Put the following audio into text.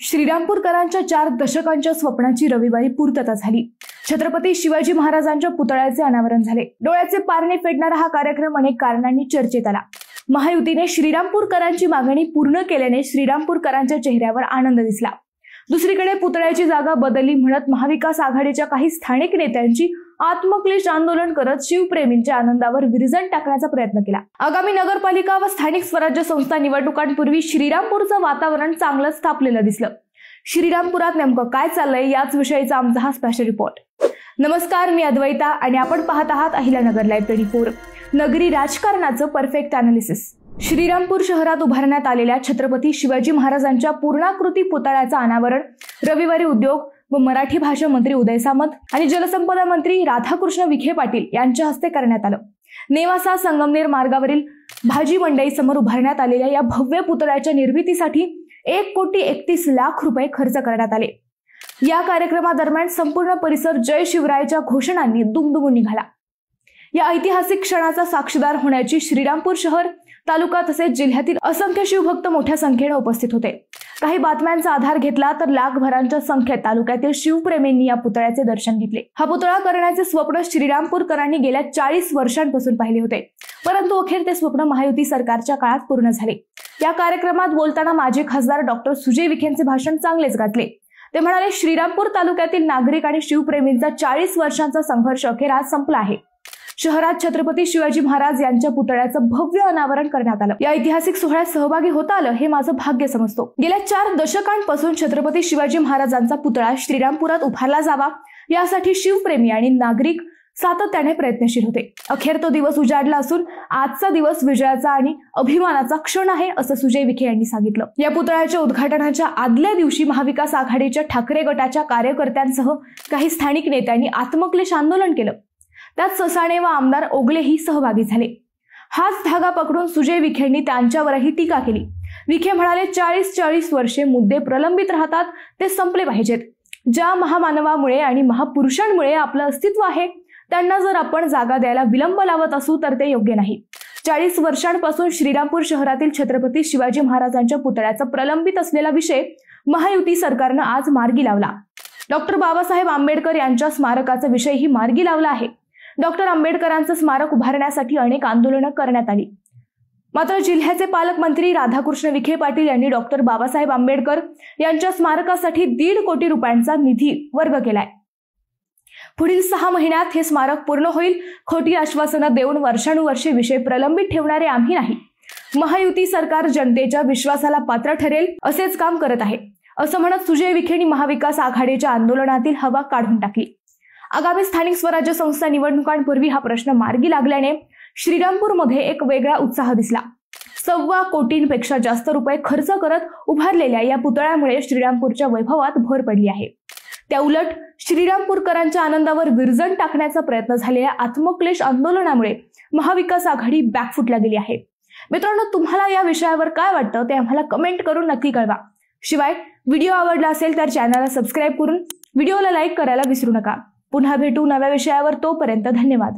श्रीरामपूरकरांच्या 4 दशकांच्या स्वप्नाची रविवारी पूर्तता झाली। छत्रपती शिवाजी महाराजांच्या पुतळ्याचे अनावरण झाले। डोळ्याचे पारणे फेडणारा हा कार्यक्रम अनेक कारणांनी चर्चेत आला। महायुतीने श्रीरामपूरकरांची मागणी पूर्ण केल्याने श्रीरामपूरकरांच्या चेहऱ्यावर आनंद दिसला। दुसरीकडे पुतळ्याची जागा बदलली म्हणत महाविकास आघाडीच्या काही स्थानिक नेत्यांची आत्मक्लेश आंदोलन करत शिवप्रेमींच्या आनंदावर विरजण टाकण्याचा प्रयत्न केला। आगामी नगरपालिका व स्थानिक स्वराज्य संस्था निवडणुकांपूर्वी श्रीरामपूरचं वातावरण चांगलंच तापलेलं दिसलं। श्रीरामपुरात नेमकं काय चाललंय याच विषयीचा आमचा हा स्पेशल रिपोर्ट। नमस्कार, मी अद्वैता आणि आपण पाहत आहात अहिल्यानगर लाईव्ह 24, नगरी राजकारणाचं परफेक्ट अनालिसिस। श्रीरामपूर शहरात उभारण्यात आलेल्या छत्रपती शिवाजी महाराजांच्या पूर्णाकृती पुतळ्याचं अनावरण रविवारी उद्योग व मराठी भाषा मंत्री उदय सामंत आणि जलसंपदा मंत्री राधाकृष्ण विखे पाटील यांच्या हस्ते करण्यात आलं। नेवासा संगमनेर मार्गावरील भाजी मंडई समोर उभारण्यात आलेल्या या भव्य पुतळ्याच्या निर्मितीसाठी 1,31,00,000 रुपये खर्च करण्यात आले। या कार्यक्रमादरम्यान संपूर्ण परिसर जय शिवरायच्या घोषणांनी दुमदुमून निघाला। या ऐतिहासिक क्षणाचा साक्षीदार होण्याची श्रीरामपूर शहर, तालुका तसेच जिल्ह्यातील असंख्य शिवभक्त मोठ्या संख्येने उपस्थित होते। काही बातम्यांचा आधार घेतला तर लाखभरांच्या संख्येत तालुक्यातील शिवप्रेमींनी या पुतळ्याचे दर्शन घेतले। हा पुतळा करण्याचे स्वप्न श्रीरामपूरकरांनी गेल्या 40 वर्षांपासून पाहिले होते, परंतु अखेर ते स्वप्न महायुती सरकारच्या काळात पूर्ण झाले। या कार्यक्रमात बोलताना माजी खासदार डॉक्टर सुजय विखेंचे भाषण चांगलेच गाजले। ते म्हणाले, श्रीरामपूर तालुक्यातील नागरिक आणि शिवप्रेमींचा 40 वर्षांचा संघर्ष अखेर आज संपला आहे। शहरात छत्रपती शिवाजी महाराज यांच्या पुतळ्याचं भव्य अनावरण करण्यात आलं। या ऐतिहासिक सोहळ्यात सहभागी होता आलं हे माझं भाग्य समजतो। गेल्या 4 दशकांपासून छत्रपती शिवाजी महाराजांचा पुतळा श्रीरामपुरात उभारला जावा यासाठी शिवप्रेमी आणि नागरिक सातत्याने प्रयत्नशील होते। अखेर तो दिवस उजाडला असून आजचा दिवस विजयाचा आणि अभिमानाचा क्षण आहे असं सुजय विखे यांनी सांगितलं। या पुतळ्याच्या उद्घाटनाच्या आदल्या दिवशी महाविकास आघाडीच्या ठाकरे गटाच्या कार्यकर्त्यांसह काही स्थानिक नेत्यांनी आत्मक्लेश आंदोलन केलं। त्यात ससाणे व आमदार ओगलेही सहभागी झाले। हाच धागा पकडून सुजय विखेंनी त्यांच्यावरही टीका केली। विखे म्हणाले, 40 वर्षे मुद्दे प्रलंबित राहतात, ते संपले पाहिजेत। ज्या महामानवामुळे आणि महापुरुषांमुळे आपलं अस्तित्व आहे त्यांना जर आपण जागा द्यायला विलंब लावत असू तर ते योग्य नाही। 40 वर्षांपासून श्रीरामपूर शहरातील छत्रपती शिवाजी महाराजांच्या पुतळ्याचा प्रलंबित असलेला विषय महायुती सरकारनं आज मार्गी लावला। डॉक्टर बाबासाहेब आंबेडकर यांच्या स्मारकाचा विषयही मार्गी लावला आहे। डॉक्टर आंबेडकरांचं स्मारक उभारण्यासाठी अनेक आंदोलनं करण्यात आली, मात्र जिल्ह्याचे पालकमंत्री राधाकृष्ण विखे पाटील यांनी डॉक्टर बाबासाहेब आंबेडकर यांच्या स्मारकासाठी 1.5 कोटी रुपयांचा निधी वर्ग केलाय। पुढील 6 महिन्यात हे स्मारक पूर्ण होईल। खोटी आश्वासनं देऊन वर्षानुवर्षे विषय प्रलंबित ठेवणारे आम्ही नाही। महायुती सरकार जनतेच्या विश्वासाला पात्र ठरेल असेच काम करत आहे असं म्हणत सुजय विखेंनी महाविकास आघाडीच्या आंदोलनातील हवा काढून टाकली। आगामी स्थानिक स्वराज्य संस्था निवडणुकांपूर्वी हा प्रश्न मार्गी लागल्याने श्रीरामपूरमध्ये एक वेगळा उत्साह दिसला। 1.25 कोटींपेक्षा जास्त रुपये खर्च करत उभारलेल्या या पुतळ्यामुळे श्रीरामपूरच्या वैभवात भर पडली आहे। त्या उलट श्रीरामपूरकरांच्या आनंदावर विरजण टाकण्याचा प्रयत्न झालेल्या आत्मक्लेश आंदोलनामुळे महाविकास आघाडी बॅकफुटला गेली आहे। मित्रांनो, तुम्हाला या विषयावर काय वाटतं ते आम्हाला कमेंट करून नक्की कळवा। शिवाय व्हिडिओ आवडला असेल तर चॅनलला सबस्क्राईब करून व्हिडिओला लाईक करायला विसरू नका। पुन्हा भेटू नव्या विषयावर, तोपर्यंत धन्यवाद।